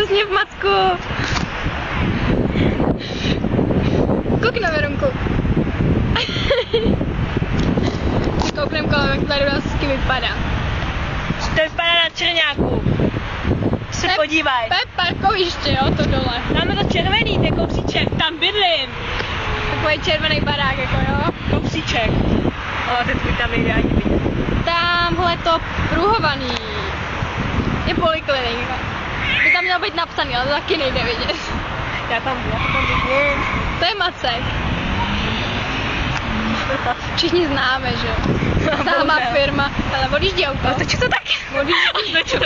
Usměv matku. Kouk na Verunku. Kouknem kolem, jak tady vlastně vypadá. To vypadá na Čerňáku. Se podívej. To je parkoviště, jo, to dole. Tam je to červený, to je kousíček, tam bydlím. Takový červený barák, jako jo. Kousíček. O, teď mi tam nejde ani vidět. Tamhle to pruhovaný. Je poliklinika. To tam mělo být napsaný, ale to taky nejde vidět. Já tam vidím. To je Macek. Všichni známe, že jo. Známá firma. Ale odjíždí auto. To čo to tak?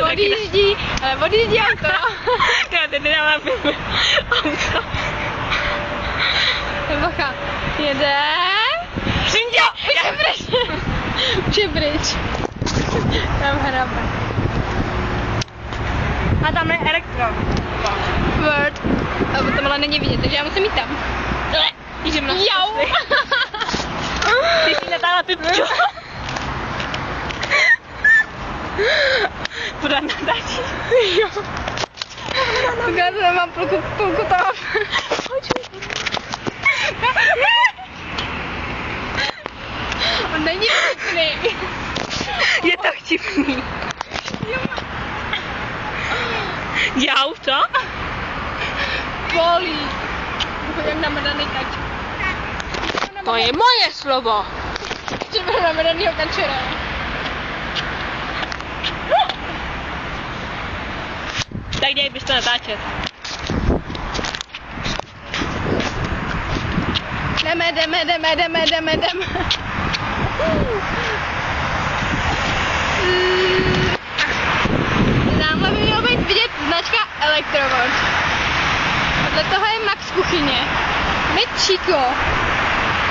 Odjíždí, ale odjíždí auto. Já teď nedávám firmu. Auto. Bacha. Jede. Přinďo! Už je pryč. Tam hrabe. A tam je elektro. Word. A tam ale není vidět, takže já musím jít tam. Jdem na Jau. Ty jsi natáhla pipčo. Podat na dáči. Jo. Ukázala mám půlku toho. On není vtipný. Je to vtipný. Jau, co? Bolí. Jak namrdaný kač. To je moje slovo. Že byl namrdanýho kačera. Tak děj bys to natáčet. Jdeme. Tamhle by mělo být vidět značka Elektrovod. Podle toho je Max kuchyně. Chico.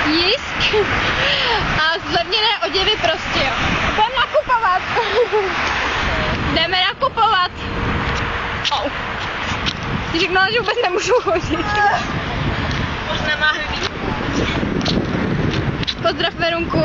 Jisk. A zlevněné oděvy prostě, jo. Jdeme nakupovat. Jdeme nakupovat. Au. Ty řeknula, že vůbec nemůžu chodit. Možná má hybí. Pozdrav Verunku.